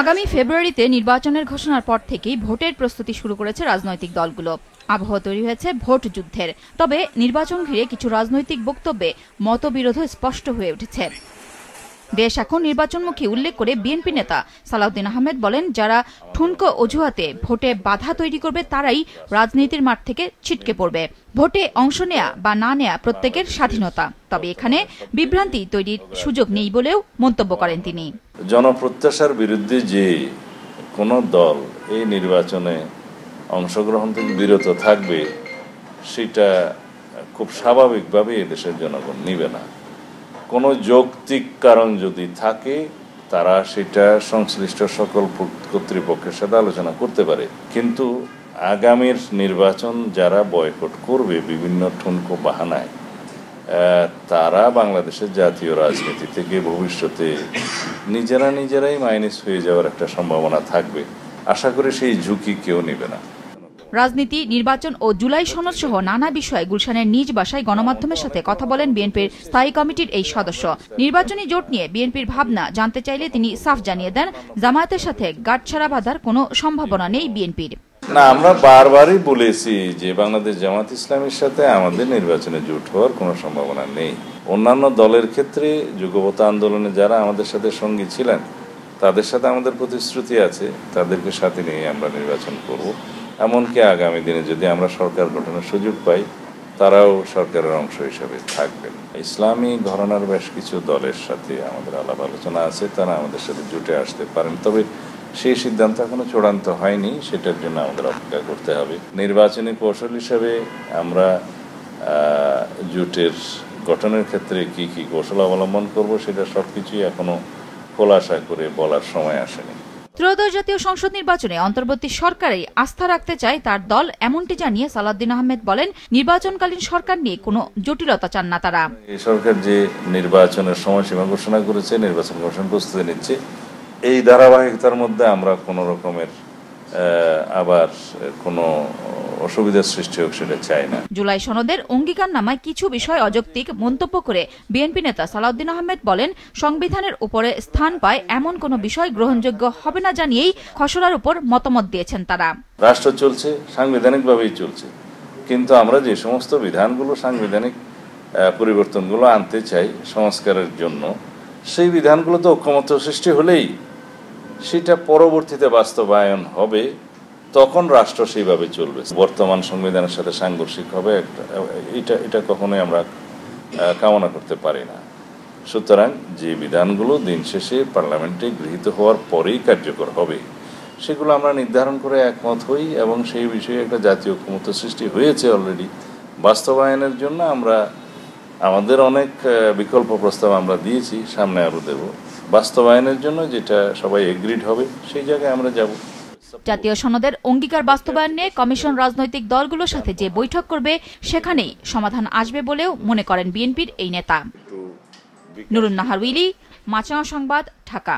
আগামী ফেব্রুয়ারিতে নির্বাচনের ঘোষণার পর থেকেই ভোটের প্রস্তুতি শুরু করেছে রাজনৈতিক দলগুলো। আবহাওয়া তৈরি হয়েছে ভোট যুদ্ধের। তবে নির্বাচন ঘিরে কিছু রাজনৈতিক বক্তব্যে মতবিরোধ স্পষ্ট হয়ে উঠেছে। দেশ এখন নির্বাচনমুখী উল্লেখ করে বিএনপি নেতা সালাউদ্দিন আহমেদ বলেন, যারা ঠুনকো অজুহাতে ভোটে বাধা তৈরি করবে তারাই রাজনীতির মাঠ থেকে ছিটকে পড়বে। ভোটে অংশ নেয়া বা না নেয়া প্রত্যেকের স্বাধীনতা, তবে এখানে বিভ্রান্তি তৈরির সুযোগ নেই বলেও মন্তব্য করেন তিনি। জনপ্রত্যাশার বিরুদ্ধে যে কোনো দল এই নির্বাচনে অংশগ্রহণ থেকে বিরত থাকবে সেটা খুব স্বাভাবিকভাবে এদেশের জনগণ নিবে না। কোনো যৌক্তিক কারণ যদি থাকে তারা সেটা সংশ্লিষ্ট সকল কর্তৃপক্ষের সাথে আলোচনা করতে পারে, কিন্তু আগামীর নির্বাচন যারা বয়কট করবে বিভিন্ন ঠুনকো বাহানায়, তারা বাংলাদেশের জাতীয় রাজনীতি থেকে ভবিষ্যতে নিজেরাই মাইনাস হয়ে যাওয়ার একটা সম্ভাবনা থাকবে। আশা করি সেই ঝুঁকি কেউ নেবে না। রাজনীতি, নির্বাচন ও জুলাই সনদ সহ নানা বিষয়ে গুলশানের নিজ বাসায় গণমাধ্যমের সাথে কথা বলেন বিএনপির স্থায়ী কমিটির এই সদস্য। নির্বাচনী জোট নিয়ে বিএনপির ভাবনা জানতে চাইলে তিনি সাফ জানিয়ে দেন, জামায়াতের সাথে গাঁটছড়া বাঁধার কোনো সম্ভাবনা নেই বিএনপির। না, আমরা বারবারই বলেছি যে বাংলাদেশ জামায়াত ইসলামীর সাথে আমাদের নির্বাচনে জোট হওয়ার কোনো সম্ভাবনা নেই। অন্যান্য দলের ক্ষেত্রে যুগপৎ আন্দোলনে যারা আমাদের সাথে সঙ্গী ছিলেন তাদের সাথে আমাদের প্রতিশ্রুতি আছে, তাদেরকে সাথে নিয়ে আমরা নির্বাচন করব। এমনকি আগামী দিনে যদি আমরা সরকার গঠনের সুযোগ পাই তারাও সরকারের অংশ হিসেবে থাকবেন। ইসলামী ঘরানার বেশ কিছু দলের সাথে আমাদের আলাপ আলোচনা আছে, তারা আমাদের সাথে জোটে আসতে পারেন, তবে সেই সিদ্ধান্ত এখনো চূড়ান্ত হয়নি, সেটার জন্য আমাদের অপেক্ষা করতে হবে। নির্বাচনী কৌশল হিসেবে আমরা জোটের গঠনের ক্ষেত্রে কি কি কৌশল অবলম্বন করব সেটা সবকিছুই এখনো খোলাসা করে বলার সময় আসেনি। ত্রয়োদশ জাতীয় সংসদ নির্বাচনে অন্তর্বর্তী সরকারে আস্থা রাখতে চায় তার দল, এমনটি জানিয়ে সালাউদ্দিন আহমেদ বলেন, নির্বাচনকালীন সরকার নিয়ে কোনো জটিলতা চান না তারা। এই সরকার যে নির্বাচনের সময়সীমা ঘোষণা করেছে, নির্বাচন কমিশন প্রস্তুতি নিচ্ছে, এই ধারাবাহিকতার মধ্যে আমরা কোনো রকমের আবার কোনো অসুবিধার সৃষ্টি হোক সেটা চাই না। জুলাই সনদের অঙ্গীকারনামায় কিছু বিষয় অযৌক্তিক মন্তব্য করে বিএনপি নেতা সালাউদ্দিন আহমেদ বলেন, সংবিধানের উপরে স্থান পায় এমন কোনো বিষয় গ্রহণযোগ্য হবে না জানিয়েই খসড়ার উপর মতামত দিয়েছেন তারা। রাষ্ট্র চলছে সাংবিধানিকভাবেই চলছে, কিন্তু আমরা যে সমস্ত বিধানগুলো সাংবিধানিক পরিবর্তনগুলো আনতে চাই সংস্কারের জন্য, সেই বিধানগুলো তো ঐকমত্য সৃষ্টি হলেই সেটা পরবর্তীতে বাস্তবায়ন হবে, তখন রাষ্ট্র সেইভাবে চলবে। বর্তমান সংবিধানের সাথে সাংঘর্ষিক হবে এটা কখনোই আমরা কামনা করতে পারি না। সুতরাং যে বিধানগুলো দিন শেষে পার্লামেন্টে গৃহীত হওয়ার পরেই কার্যকর হবে সেগুলো আমরা নির্ধারণ করে একমত হই, এবং সেই বিষয়ে একটা জাতীয় ঐকমত্য সৃষ্টি হয়েছে অলরেডি। বাস্তবায়নের জন্য আমরা আমাদের অনেক বিকল্প প্রস্তাব আমরা দিয়েছি, সামনে আরও দেব। বাস্তবায়নের জন্য যেটা সবাই এগ্রিড হবে সেই জায়গায় আমরা যাব। জাতীয় সনদের অঙ্গীকার বাস্তবায়ন নিয়ে কমিশন রাজনৈতিক দলগুলোর সাথে যে বৈঠক করবে সেখানেই সমাধান আসবে বলেও মনে করেন বিএনপির এই নেতা। নুরুন নাহার উইলি, মাছরাঙা সংবাদ, ঢাকা।